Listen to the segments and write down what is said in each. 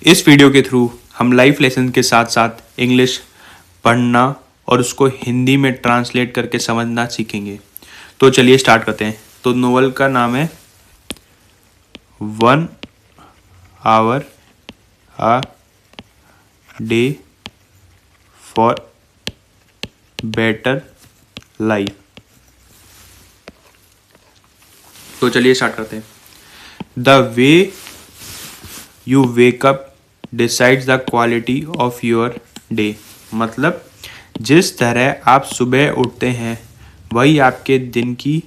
इस वीडियो के थ्रू हम लाइफ लेसन के साथ साथ इंग्लिश पढ़ना और उसको हिंदी में ट्रांसलेट करके समझना सीखेंगे। तो चलिए स्टार्ट करते हैं। तो नोवेल का नाम है 1 hour a day for better life. तो चलिए स्टार्ट करते हैं। The way you wake up decides the quality of your day. मतलब जिस तरह आप सुबह उठते हैं वही आपके दिन की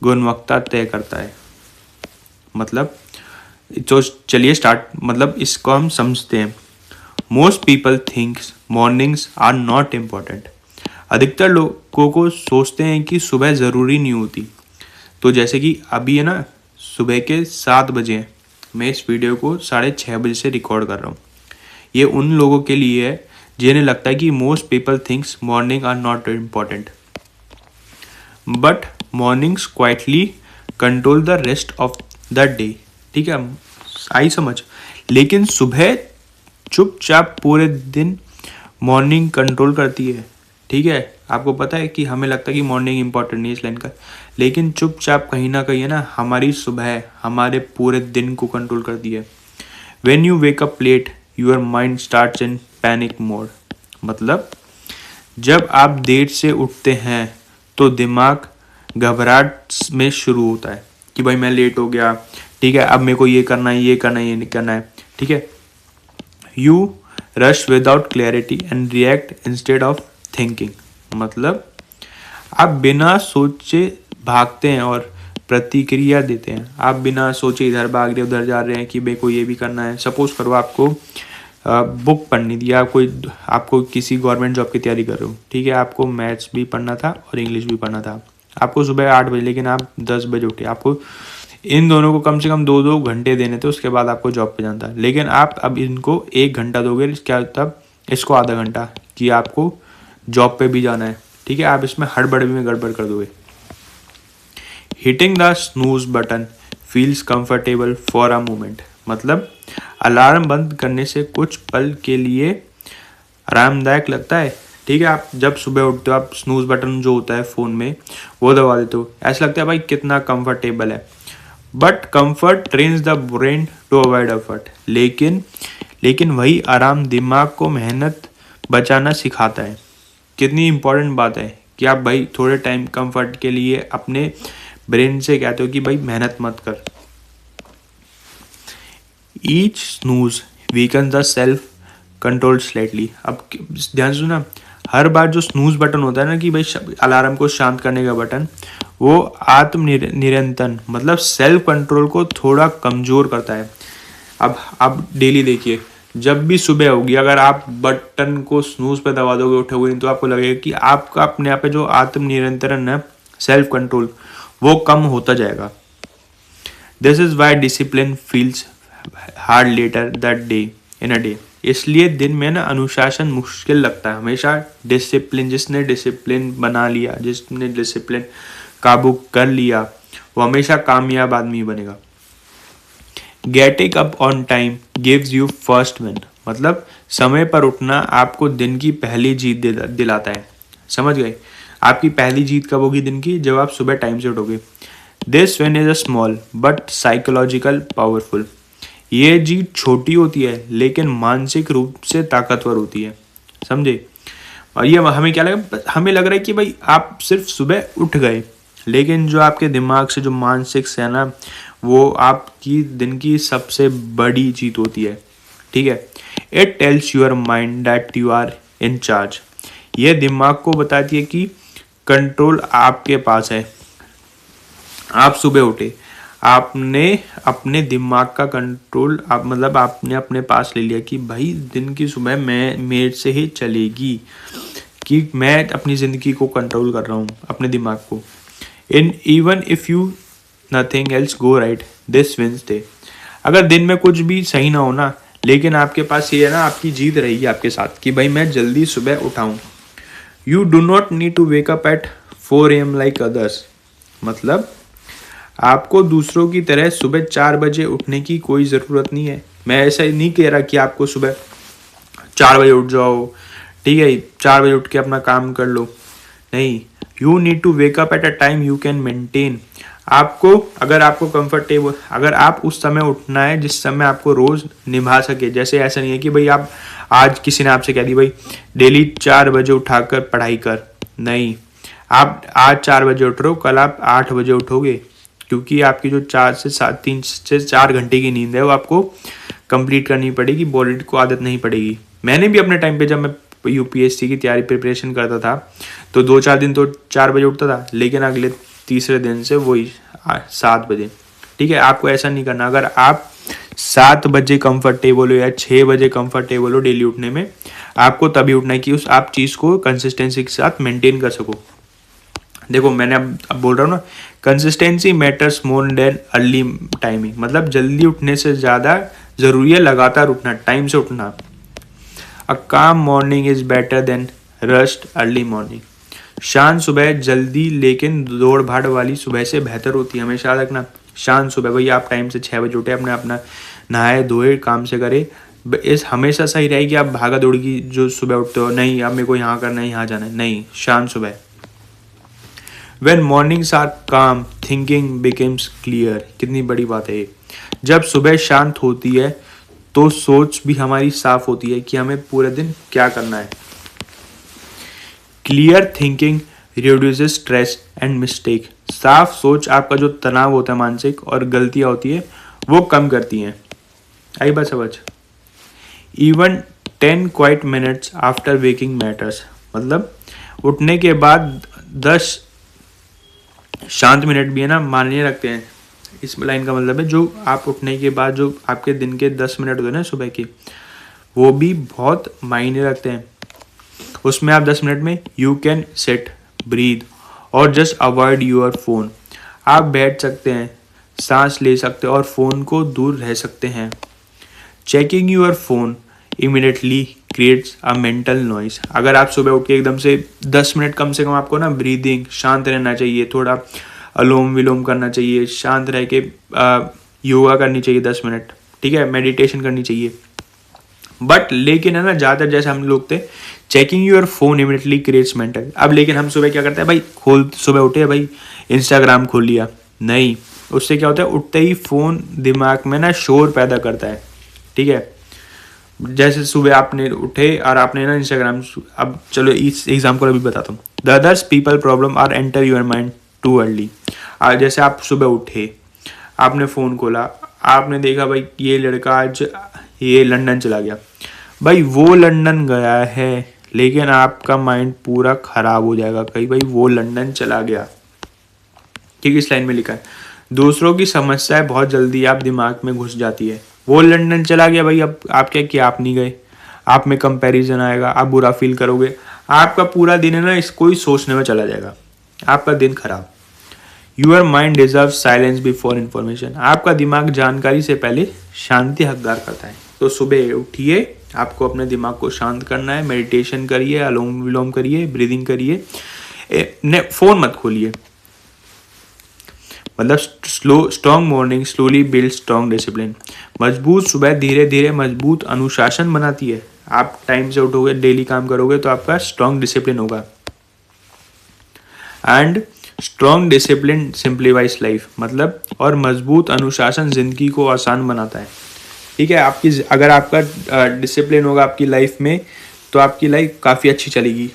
गुणवत्ता तय करता है। मतलब तो चलिए इसको हम समझते हैं। Most people thinks mornings are not important. अधिकतर लोगों को सोचते हैं कि सुबह ज़रूरी नहीं होती। तो जैसे कि अभी है ना, सुबह के 7 बजे हैं। मैं इस वीडियो को 6:30 बजे से रिकॉर्ड कर रहा हूँ। ये उन लोगों के लिए है जिन्हें लगता है कि most people thinks morning are not important, but mornings quietly control the rest of the day. ठीक है, आई समझ। लेकिन सुबह चुपचाप पूरे दिन मॉर्निंग कंट्रोल करती है। ठीक है, आपको पता है कि हमें लगता है कि मॉर्निंग इंपॉर्टेंट नहीं इस लाइन का, लेकिन चुपचाप कहीं ना कहीं है ना, हमारी सुबह हमारे पूरे दिन को कंट्रोल करती है। When you wake up let your mind starts in panic mode. मतलब जब आप देर से उठते हैं तो दिमाग घबराहट में शुरू होता है कि भाई मैं लेट हो गया, ठीक है, अब मेरे को ये करना है, ये करना है, ये नहीं करना है। ठीक है, you rush without clarity and react instead of thinking. मतलब आप बिना सोचे भागते हैं और प्रतिक्रिया देते हैं। आप बिना सोचे इधर भाग रहे उधर जा रहे हैं कि भाई को ये भी करना है। सपोज करो आपको बुक पढ़नी थी, आपको किसी गवर्नमेंट जॉब की तैयारी कर रहे हो। ठीक है, आपको मैथ्स भी पढ़ना था और इंग्लिश भी पढ़ना था। आपको सुबह 8 बजे, लेकिन आप 10 बजे उठे। आपको इन दोनों को कम से कम 2-2 घंटे देने थे, उसके बाद आपको जॉब पे जाना था। लेकिन आप अब इनको 1 घंटा दोगे, क्या तब इसको आधा घंटा, कि आपको जॉब पे भी जाना है। ठीक है, आप इसमें हड़बड़ में गड़बड़ कर दोगे। Hitting the snooze button feels comfortable for a moment. मतलब अलार्म बंद करने से कुछ पल के लिए आरामदायक लगता है। ठीक है, आप जब सुबह उठते हो आप स्नूज बटन जो होता है फ़ोन में वो दबा देते हो, ऐसा लगता है भाई कितना कंफर्टेबल है। But comfort trains the brain to avoid effort. लेकिन वही आराम दिमाग को मेहनत बचाना सिखाता है। कितनी इंपॉर्टेंट बात है कि आप भाई थोड़े टाइम कंफर्ट के लिए अपने ब्रेन से कहते हो कि भाई मेहनत मत कर। Each snooze weaken the self control slightly. अब ध्यान सुना, हर बार जो स्नूज बटन होता है ना, कि भाई अलार्म को शांत करने का बटन, वो आत्म निरंतन मतलब सेल्फ कंट्रोल को थोड़ा कमज़ोर करता है। अब आप डेली देखिए, जब भी सुबह होगी अगर आप बटन को स्नूज पे दबा दोगे, उठोगे नहीं, तो आपको लगेगा कि आपका अपने आप पे जो आत्म नियंत्रण है, सेल्फ कंट्रोल, वो कम होता जाएगा। This is why discipline feels hard later that day in a day. इसलिए दिन में ना अनुशासन मुश्किल लगता है हमेशा। जिसने डिसिप्लिन बना लिया, जिसने डिसिप्लिन काबू कर लिया, वो हमेशा कामयाब आदमी बनेगा। Getting up on time gives you first win. मतलब समय पर उठना आपको दिन की पहली जीत दिलाता है। समझ गए? आपकी पहली जीत कब होगी दिन की? जब आप सुबह टाइम से उठोगे। This win is a small but psychological powerful. ये जीत छोटी होती है लेकिन मानसिक रूप से ताकतवर होती है। समझे? और ये हमें क्या लगा, हमें लग रहा है कि भाई आप सिर्फ सुबह उठ गए, लेकिन जो आपके दिमाग से जो मानसिक से है ना, वो आपकी दिन की सबसे बड़ी जीत होती है। ठीक है, it tells your mind that you are in charge. ये दिमाग को बताती है कि कंट्रोल आपके पास है। आप सुबह उठे, आपने अपने दिमाग का कंट्रोल आपने अपने पास ले लिया कि भाई दिन की सुबह मेरे से ही चलेगी, कि मैं अपनी ज़िंदगी को कंट्रोल कर रहा हूँ, अपने दिमाग को। Even if you nothing else go right this wins day. अगर दिन में कुछ भी सही ना हो ना, लेकिन आपके पास ये है ना, आपकी जीत रहेगी आपके साथ कि भाई मैं जल्दी सुबह उठाऊँ। You do not need to wake up at 4 AM like others. मतलब आपको दूसरों की तरह सुबह 4 बजे उठने की कोई ज़रूरत नहीं है। मैं ऐसा ही नहीं कह रहा कि आपको सुबह 4 बजे उठ जाओ, ठीक है, 4 बजे उठ के अपना काम कर लो, नहीं। You need to wake up at a time you can maintain. आपको अगर आपको कंफर्टेबल, अगर आप उस समय उठना है जिस समय आपको रोज निभा सके। जैसे ऐसा नहीं है कि भाई आप आज किसी ने आपसे कह दी भाई डेली 4 बजे उठाकर पढ़ाई कर, नहीं। आप आज 4 बजे उठ रहे हो, कल आप 8 बजे उठोगे, क्योंकि आपकी जो 3 से 4 घंटे की नींद है वो आपको कंप्लीट करनी पड़ेगी, बॉडी को आदत नहीं पड़ेगी। मैंने भी अपने टाइम पे जब मैं यूपीएससी की तैयारी प्रिपरेशन करता था तो 2-4 दिन तो 4 बजे उठता था, लेकिन अगले तीसरे दिन से वही 7 बजे। ठीक है, आपको ऐसा नहीं करना। अगर आप 7 बजे कंफर्टेबल हो या 6 बजे कंफर्टेबल हो डेली उठने में, आपको तभी उठना है कि उस आप चीज़ को कंसिस्टेंसी के साथ मेंटेन कर सको। देखो मैंने अब बोल रहा हूँ ना, consistency matters more than early timing. मतलब जल्दी उठने से ज़्यादा ज़रूरी है लगातार उठना, टाइम से उठना। अ काम morning is better than rushed early morning. शांत सुबह जल्दी लेकिन दौड़ भाड़ वाली सुबह से बेहतर होती है। हमेशा याद रखना, शांत सुबह, भाई आप टाइम से 6 बजे उठे, अपने अपना नहाए धोए काम से करे। इस हमेशा सही रहेगी आप भागा दौड़ की जो सुबह उठते हो, नहीं अब मेरे को यहाँ करना है यहाँ जाना है, नहीं, शांत सुबह। When mornings are calm, thinking becomes clear। कितनी बड़ी बात है ये। जब सुबह शांत होती है तो सोच भी हमारी साफ होती है कि हमें पूरे दिन क्या करना है। Clear thinking reduces stress and mistake. साफ सोच आपका जो तनाव होता है मानसिक और गलतियां होती है वो कम करती हैं। आई बात समझ। Even 10 quite minutes after waking matters. मतलब उठने के बाद 10 शांत मिनट भी है ना, मान्य रखते हैं। इस लाइन का मतलब है जो आप उठने के बाद जो आपके दिन के 10 मिनट होते हैं ना सुबह की, वो भी बहुत मायने रखते हैं। उसमें आप 10 मिनट में यू कैन सिट, ब्रीथ और जस्ट अवॉइड योर फोन। आप बैठ सकते हैं, सांस ले सकते हैं और फ़ोन को दूर रह सकते हैं। Checking your phone immediately creates a mental noise. अगर आप सुबह उठ के एकदम से 10 मिनट कम से कम आपको ना ब्रीदिंग, शांत रहना चाहिए, थोड़ा अलोम विलोम करना चाहिए, शांत रह के योगा करनी चाहिए 10 मिनट, ठीक है, मेडिटेशन करनी चाहिए। बट लेकिन है ना, ज़्यादातर जैसे हम लोग थे, checking your phone immediately creates mental. अब लेकिन हम सुबह क्या करते हैं भाई, सुबह उठे भाई इंस्टाग्राम खोल लिया, नहीं, उससे क्या होता है, उठते ही फ़ोन दिमाग में ना शोर पैदा करता है। ठीक है, जैसे सुबह आपने उठे और आपने ना इंस्टाग्राम, अब चलो इस एग्जाम्पल अभी बताता हूँ। The others people problem are enter your mind too early. जैसे आप सुबह उठे, आपने फ़ोन खोला, आपने देखा भाई ये लड़का आज ये लंदन चला गया। भाई वो लंदन गया है, लेकिन आपका माइंड पूरा ख़राब हो जाएगा कहीं भाई वो लंदन चला गया। ठीक है, इस लाइन में लिखा है, दूसरों की समस्याएं बहुत जल्दी आप दिमाग में घुस जाती है। वो लंदन चला गया भाई, अब आप क्या किया, आप नहीं गए, आप में कंपैरिजन आएगा, आप बुरा फील करोगे, आपका पूरा दिन है ना इसको ही सोचने में चला जाएगा, आपका दिन खराब। Your mind deserve silence before information. आपका दिमाग जानकारी से पहले शांति हकदार करता है। तो सुबह उठिए, आपको अपने दिमाग को शांत करना है, मेडिटेशन करिए, अनुलोम विलोम करिए, ब्रीदिंग करिए, फ़ोन मत खोलिए। मतलब strong morning slowly build strong discipline. मजबूत सुबह धीरे धीरे मजबूत अनुशासन बनाती है। आप टाइम से उठोगे, डेली काम करोगे तो आपका स्ट्रॉन्ग डिसिप्लिन होगा। And strong discipline simplifies life. मतलब और मजबूत अनुशासन जिंदगी को आसान बनाता है। ठीक है, आपकी अगर आपका डिसिप्लिन होगा आपकी लाइफ में तो आपकी लाइफ काफ़ी अच्छी चलेगी।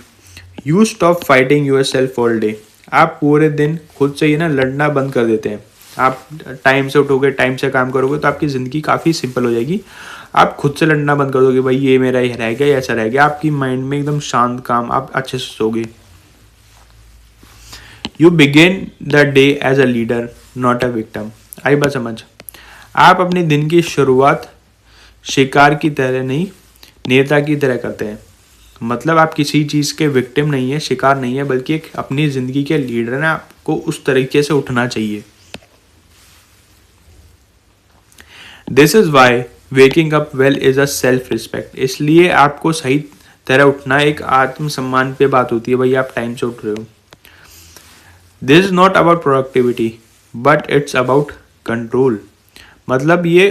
You stop fighting yourself all day. आप पूरे दिन खुद से ही ना लड़ना बंद कर देते हैं। आप टाइम से उठोगे, टाइम से काम करोगे तो आपकी ज़िंदगी काफ़ी सिंपल हो जाएगी। आप खुद से लड़ना बंद कर दोगे, भाई ये मेरा ये रह गया, ऐसा रह गया, आपकी माइंड में एकदम शांत काम, आप अच्छे से सोगे। You begin the day as a leader not a victim. आई बात समझ। आप अपने दिन की शुरुआत शिकार की तरह नहीं, नेता की तरह करते हैं। मतलब आप किसी चीज़ के विक्टिम नहीं है, शिकार नहीं है, बल्कि एक अपनी ज़िंदगी के लीडर है। आपको उस तरीके से उठना चाहिए। This is why waking up well is a self respect. इसलिए आपको सही तरह उठना एक आत्मसम्मान पे बात होती है। भाई आप टाइम से उठ रहे हो। This is not about productivity but it's about control. मतलब ये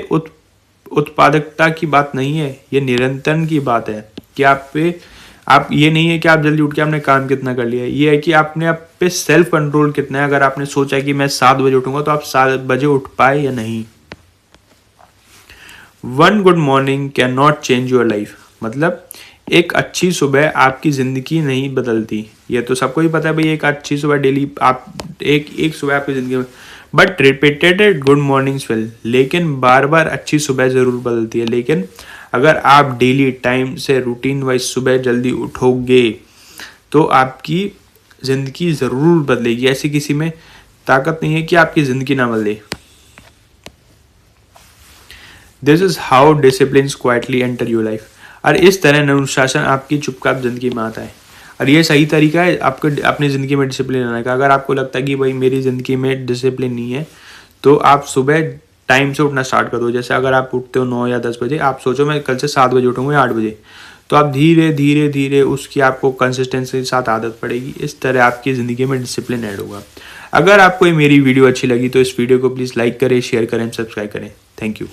उत्पादकता की बात नहीं है, ये निरंतर की बात है कि आप ये नहीं है कि आप जल्दी उठ के आपने काम कितना कर लिया, ये है कि आपने आप पे सेल्फ कंट्रोल कितना है। अगर आपने सोचा कि मैं 7 बजे उठूंगा तो आप 7 बजे उठ पाए या नहीं। One good morning can not change your life, मतलब एक अच्छी सुबह आपकी ज़िंदगी नहीं बदलती। ये तो सबको ही पता है भाई, एक अच्छी सुबह डेली आप एक सुबह आपकी ज़िंदगी में, but repeated good mornings will, लेकिन बार बार अच्छी सुबह ज़रूर बदलती है। लेकिन अगर आप डेली टाइम से रूटीन वाइज सुबह जल्दी उठोगे तो आपकी ज़िंदगी ज़रूर बदलेगी। ऐसी किसी में ताकत नहीं है कि आपकी ज़िंदगी ना बदले। This is how discipline quietly enter your life. और इस तरह अनुशासन आपकी चुपचाप जिंदगी में आता है। और ये सही तरीका है आपको अपनी ज़िंदगी में डिसिप्लिन लाने का। अगर आपको लगता है कि भाई मेरी ज़िंदगी में डिसिप्लिन नहीं है, तो आप सुबह टाइम से उठना स्टार्ट कर दो। जैसे अगर आप उठते हो 9 या 10 बजे, आप सोचो मैं कल से 7 बजे उठूँगा या 8 बजे, तो आप धीरे धीरे धीरे उसकी आपको कंसिस्टेंसी के साथ आदत पड़ेगी। इस तरह आपकी ज़िंदगी में डिसिप्लिन ऐड होगा। अगर आपको ये मेरी वीडियो अच्छी लगी तो इस वीडियो को प्लीज़ लाइक करें, शेयर करें, सब्सक्राइब करें। Thank you.